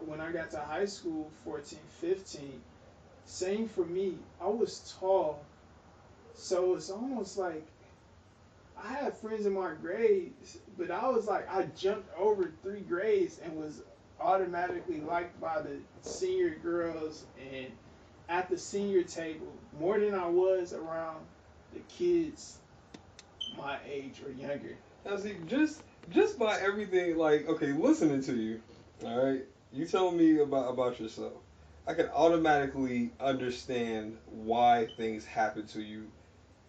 when I got to high school, 14, 15, same for me. I was tall, so it's almost like I had friends in my grades, but I was like, I jumped over 3 grades and was automatically liked by the senior girls and at the senior table more than I was around the kids my age or younger. Now, see, just by everything, like, okay, listening to you, all right, you tell me about yourself. I can automatically understand why things happen to you.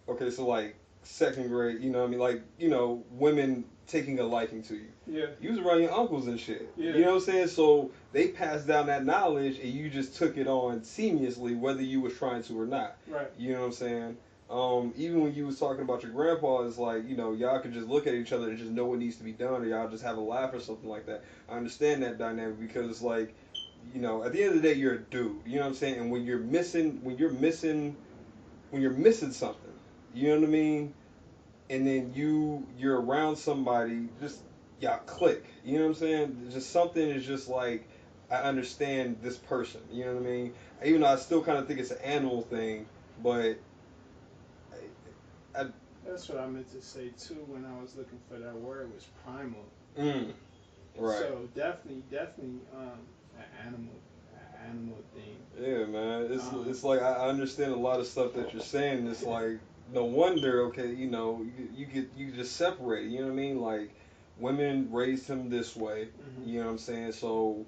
Okay, so like second grade, you know what I mean? Like, women taking a liking to you. Yeah, You was around your uncles and shit. yeah, You know what I'm saying? So they passed down that knowledge and you just took it on seamlessly whether you was trying to or not. right. You know what I'm saying? Even when you was talking about your grandpa, it's like, y'all could just look at each other and just know what needs to be done or y'all just have a laugh or something like that. I understand that dynamic because it's like, at the end of the day you're a dude. You know what I'm saying? And when you're missing something, you know what I mean? And then you're around somebody, just y'all click. You know what I'm saying? Just something is just like I understand this person. You know what I mean? Even though I still kind of think it's an animal thing, but I, That's what I meant to say too when I was looking for that word was primal. mm, right. So definitely, an animal thing. Yeah, man. Um, It's like I understand a lot of stuff that you're saying. It's like no wonder. Okay, you just separate. You know what I mean? Like women raised him this way. mhm. You know what I'm saying? So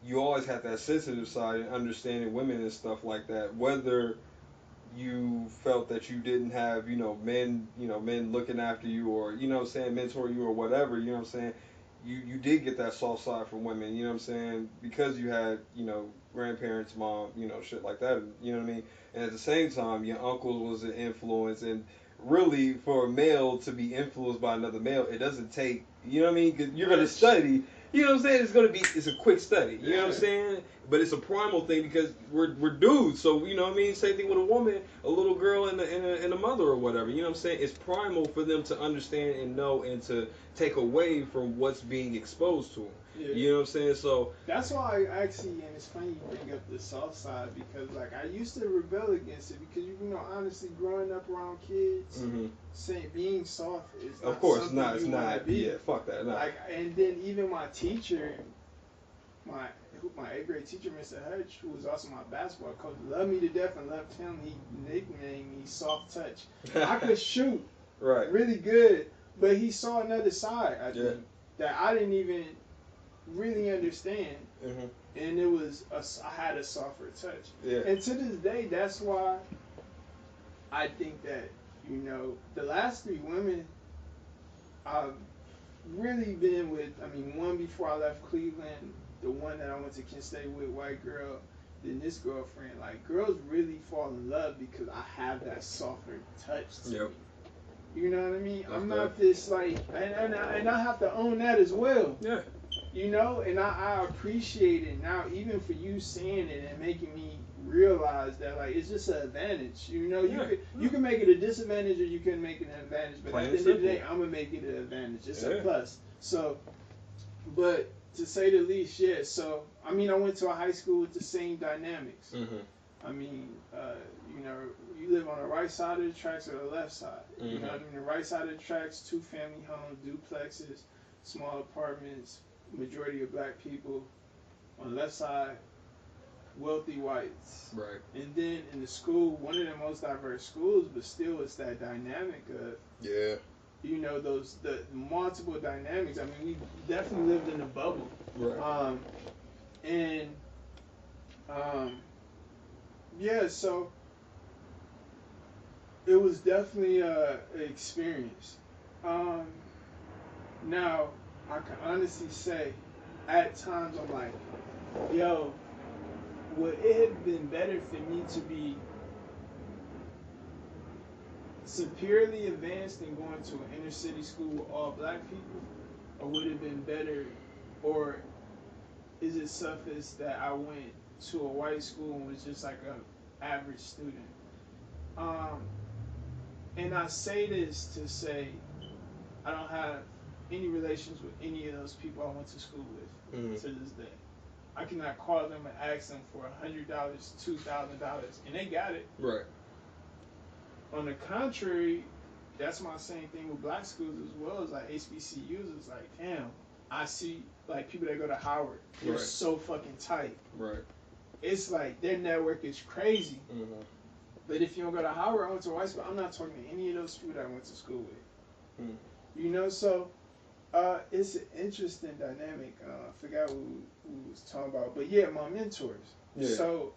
you always have that sensitive side and understanding women and stuff like that. Whether you felt that you didn't have men looking after you or what I'm saying mentor you or whatever, what I'm saying, you did get that soft side from women, what I'm saying, because you had grandparents, mom, shit like that, what I mean. And at the same time your uncle was an influence, and really for a male to be influenced by another male, it doesn't take, what I mean, 'cause you're going to Much. study, what I'm saying, it's a quick study, what I'm Yeah. saying. But it's a primal thing because we're dudes, so what I mean. Same thing with a woman, a little girl, and a mother or whatever. You know what I'm saying? It's primal for them to understand and know and to take away from what's being exposed to them. Yeah. You know what I'm saying? So That's why I actually, and it's funny you bring up the soft side because, like, I used to rebel against it because, honestly, growing up around kids, hmm saying being soft is of not course, it's something not. It's you want to not. be. Yeah, fuck that. Nah. Like, and then even my teacher, my my eighth grade teacher, Mr. Hutch, who was also my basketball coach, loved me to death and loved him. He nicknamed me Soft Touch. I could shoot right. really good, but he saw another side, I Yeah. think, that I didn't even really understand, hmm and I had a softer touch. Yeah. And to this day, that's why I think that the last 3 women I've really been with. I mean, one before I left Cleveland, the one that I went to Kent State with, white girl. Then this girlfriend. Like, girls really fall in love because I have that softer touch to Yep. me. You know what I mean? That's I'm that. not this like, and I have to own that as well. Yeah. And I appreciate it now, even for you saying it and making me realize that, like, it's just an advantage. Yeah. You can make it a disadvantage or you can make it an advantage, but Plain at and the end of the simple. day, I'm gonna make it an advantage. It's a Yeah. plus. So, but to say the least, yeah. So I mean, I went to a high school with the same dynamics. hmm I mean, you live on the right side of the tracks or the left side. You know hmm what I mean? The right side of the tracks, two-family homes, duplexes, small apartments, majority of black people. On the left side, wealthy whites. Right. And then in the school, one of the most diverse schools, but still it's that dynamic of, Yeah. those the multiple dynamics. I mean, we definitely lived in a bubble. Right. Um, and um, yeah, so it was definitely an experience. Um, Now, I can honestly say, at times I'm like, yo, would it have been better for me to be superiorly advanced and going to an inner city school with all black people? Or would it have been better, or is it suffice that I went to a white school and was just like a average student? Um, and I say this to say I don't have any relations with any of those people I went to school with Mm. to this day. I cannot call them and ask them for $100, $2,000, and they got it. Right. On the contrary, that's my same thing with black schools as well as like HBCUs. It's like, damn, I see like people that go to Howard, they're Right. so fucking tight. Right. It's like their network is crazy. Mm-hmm. But if you don't go to Howard, I went to white school. I'm not talking to any of those people that I went to school with. Mm. You know, so it's an interesting dynamic. I forgot what we was talking about, but yeah, my mentors. Yeah. So,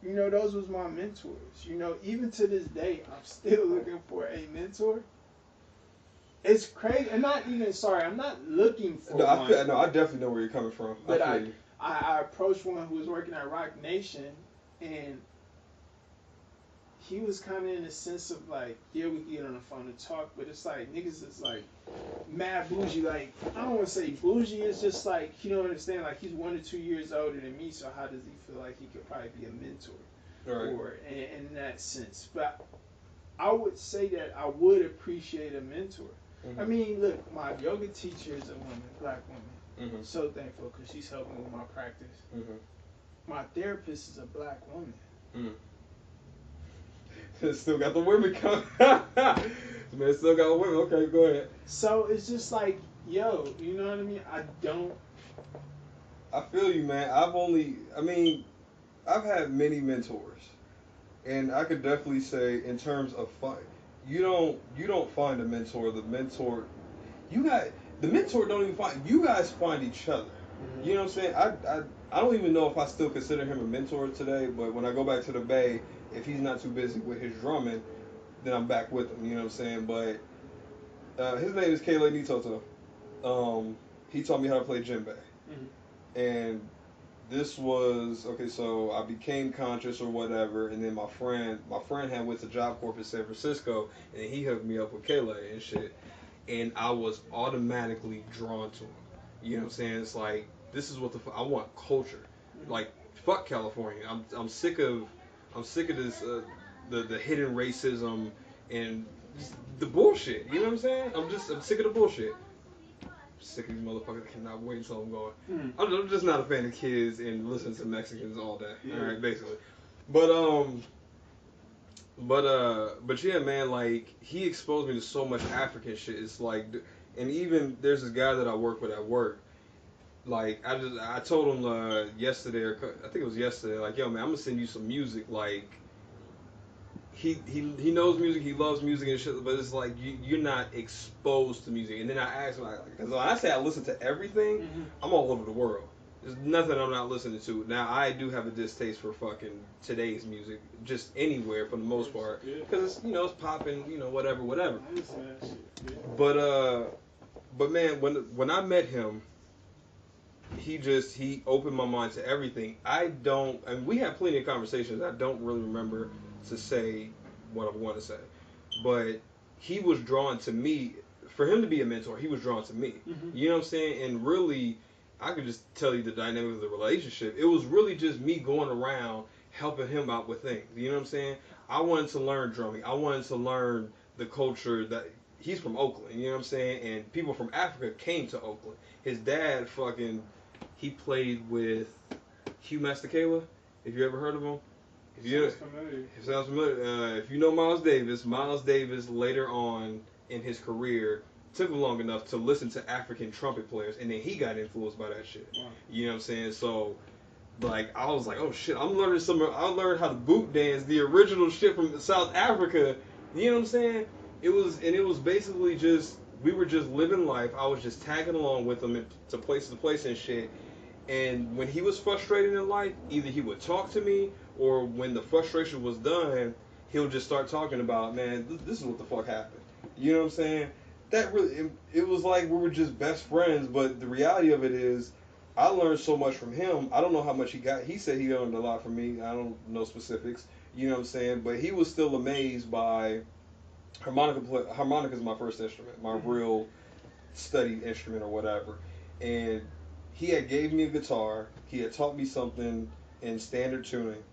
you know, those was my mentors. You know, even to this day, I'm still looking for a mentor. It's crazy. I'm not even sorry. I'm not looking for No, one. I definitely know where you're coming from. But I feel you. I approached one who was working at Rock Nation, and he was kind of in the sense of like, yeah, we can get on the phone and talk, but it's like niggas is like mad bougie. Like, I don't want to say bougie. It's just like he don't understand. Like, he's 1 or 2 years older than me, so how does he feel like he could probably be a mentor, Right. or in that sense? But I would say that I would appreciate a mentor. Mm-hmm. I mean, look, my yoga teacher is a woman, black woman. Mm-hmm. So thankful because she's helping me with my practice. Mm-hmm. My therapist is a black woman. Still got the women coming. Man, still got women. Okay, go ahead. So it's just like, yo, you know what I mean? I feel you, man. I've had many mentors, and I could definitely say in terms of fun, you don't find a mentor. The mentor don't even find you guys find each other. Mm-hmm. You know what I'm saying? I don't even know if I still consider him a mentor today, but when I go back to the Bay, if he's not too busy with his drumming, then I'm back with him. You know what I'm saying? But his name is Kele Nitoto. He taught me how to play djembe, and this was okay. So I became conscious or whatever, and then my friend had went to Job Corps in San Francisco, and he hooked me up with Kele and shit, and I was automatically drawn to him. You know what I'm saying? It's like this is what I want culture. Like fuck California. I'm sick of this the hidden racism and just the bullshit. You know what I'm saying? I'm sick of the bullshit. Sick of these motherfuckers. I cannot wait until I'm going. I'm just not a fan of kids and listening to Mexicans all day. Yeah. All right, basically. But yeah, man. Like he exposed me to so much African shit. It's like, and even there's this guy that I work with at work. Like I told him yesterday, or I think it was yesterday. Like, yo, man, I'm gonna send you some music. Like, he knows music, he loves music and shit, but it's like you're not exposed to music. And then I asked him, because when I say I listen to everything, I'm all over the world. There's nothing I'm not listening to. Now I do have a distaste for fucking today's music, just anywhere for the most part, because it's it's popping, whatever. But man, when I met him, he opened my mind to everything. We had plenty of conversations. I don't really remember to say what I want to say, but he was drawn to me. For him to be a mentor, he was drawn to me. You know what I'm saying? And really, I could just tell you the dynamic of the relationship. It was really just me going around helping him out with things. You know what I'm saying? I wanted to learn drumming. I wanted to learn the culture that he's from Oakland. You know what I'm saying? And people from Africa came to Oakland. His dad he played with Hugh Masekela. If you ever heard of him? Sounds familiar. It sounds familiar. If you know Miles Davis later on in his career took him long enough to listen to African trumpet players, and then he got influenced by that shit. Wow. You know what I'm saying? So, like, I was like, oh shit, I learned how to boot dance, the original shit from South Africa. You know what I'm saying? It was basically just, we were just living life. I was just tagging along with him to place and shit. And when he was frustrated in life, either he would talk to me, or when the frustration was done, he'll just start talking about, man, this is what the fuck happened. You know what I'm saying? That really, it was like we were just best friends, but the reality of it is, I learned so much from him. I don't know how much he got. He said he learned a lot from me. I don't know specifics. You know what I'm saying? But he was still amazed by harmonica. Harmonica is my first instrument, my real studied instrument or whatever. And he had gave me a guitar. He had taught me something in standard tuning.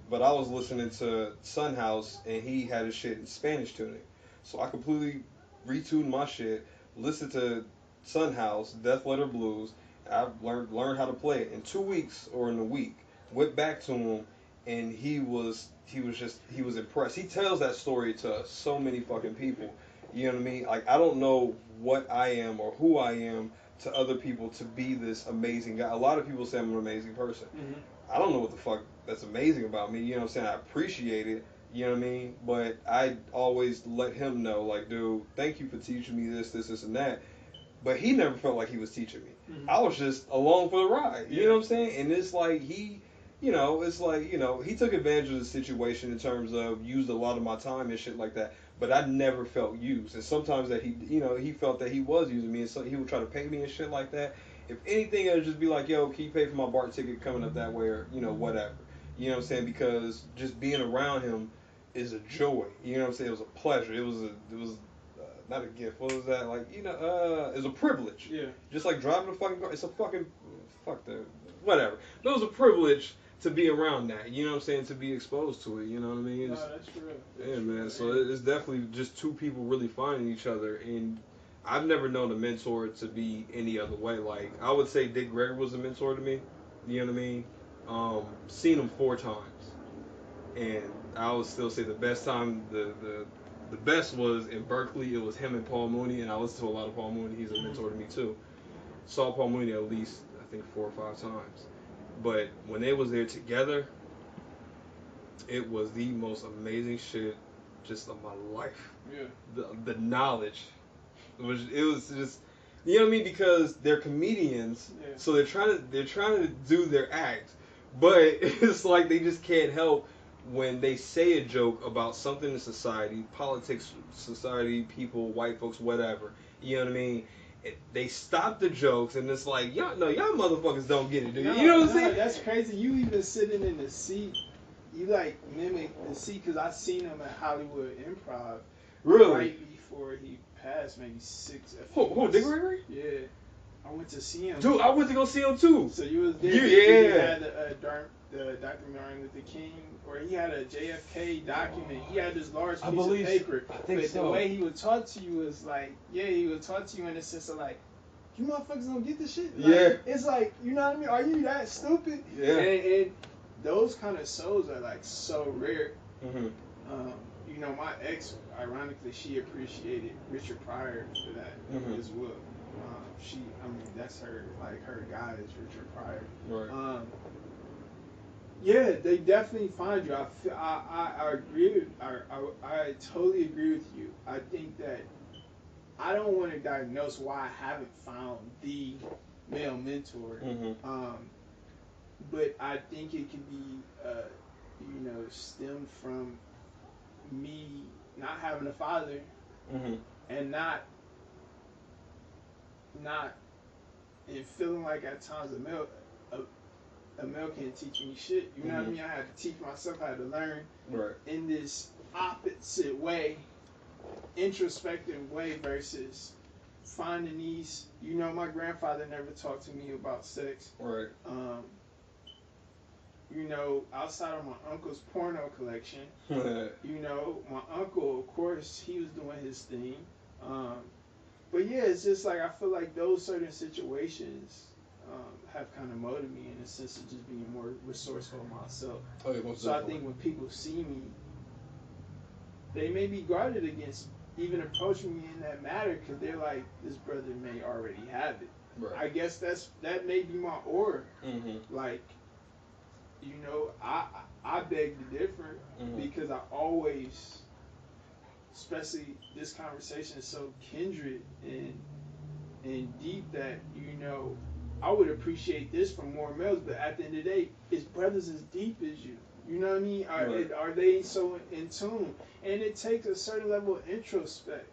But I was listening to Son House, and he had his shit in Spanish tuning. So I completely retuned my shit, listened to Son House, Death Letter Blues, I learned how to play it in 2 weeks or in a week. Went back to him, and he was impressed. He tells that story to so many fucking people. You know what I mean? Like I don't know what I am or who I am to other people to be this amazing guy. A lot of people say I'm an amazing person. Mm-hmm. I don't know what the fuck that's amazing about me. You know what I'm saying? I appreciate it. You know what I mean? But I always let him know, like, dude, thank you for teaching me this, and that. But he never felt like he was teaching me. Mm-hmm. I was just along for the ride. You Yeah. know what I'm saying? And it's like it's like, he took advantage of the situation in terms of used a lot of my time and shit like that. But I never felt used. And sometimes that he felt that he was using me, and so he would try to pay me and shit like that. If anything, it would just be like, yo, can you pay for my BART ticket coming up that way, or whatever. You know what I'm saying? Because just being around him is a joy. You know what I'm saying? It was a pleasure. It was not a gift. What was that? Like, it's a privilege. Yeah. Just like driving a fucking car. It's a fucking fuck the whatever. But it was a privilege to be around that. You know what I'm saying? To be exposed to it. You know what I mean? No, It's, that's true. yeah, man. So Yeah. it's definitely just two people really finding each other, and I've never known a mentor to be any other way. Like I would say, Dick Gregory was a mentor to me. You know what I mean? Seen him 4 times, and I would still say the best time the best was in Berkeley. It was him and Paul Mooney, and I listen to a lot of Paul Mooney. He's a mentor to me too. Saw Paul Mooney at least I think 4 or 5 times, but when they was there together, it was the most amazing shit just of my life. Yeah. The knowledge it was just, you know what I mean, because they're comedians, Yeah. so they're trying to do their act, but it's like they just can't help when they say a joke about something in society, politics, society, people, white folks, whatever. You know what I mean? They stop the jokes, and it's like, y'all motherfuckers don't get it, do you? You know what I'm saying? That's crazy. You even sitting in the seat, you like mimic the seat because I seen him at Hollywood Improv Really? right before he passed, maybe Who, Dick Gregory? Yeah, I went to see him. Dude, I went to go see him too. So you was there? Yeah. He had the Dr. Martin Luther King, or he had a JFK document. He had this large piece of paper. I think but so. the way he would talk to you was like, he would talk to you in the sense of like, you motherfuckers don't get this shit. Like, Yeah. It's like, you know what I mean? Are you that stupid? Yeah. And those kind of shows are like so rare. Mm-hmm. My ex, ironically, she appreciated Richard Pryor for that as well. That's her guy is Richard Pryor. Right. Yeah, they definitely find you. I agree with, I totally agree with you. I think that I don't want to diagnose why I haven't found the male mentor. Mm-hmm. But I think it could be, stemmed from me not having a father Mm-hmm. and not and feeling like at times a male can't teach me shit. You know what I mean? I had to teach myself how to learn Right. in this opposite way, introspective way versus finding these. My grandfather never talked to me about sex. Right. Outside of my uncle's porno collection, my uncle, of course, he was doing his thing. But yeah, it's just like I feel like those certain situations have kind of molded me in a sense of just being more resourceful myself. Oh, yeah, most So I definitely. think when people see me, they may be guarded against even approaching me in that matter because they're like, this brother may already have it. Right. I guess that may be my aura. Mm-hmm. Like, I beg to differ because I always, especially this conversation is so kindred and deep that I would appreciate this from more males, but at the end of the day, it's brothers as deep as you. You know what I mean? Are they so in tune? And it takes a certain level of introspect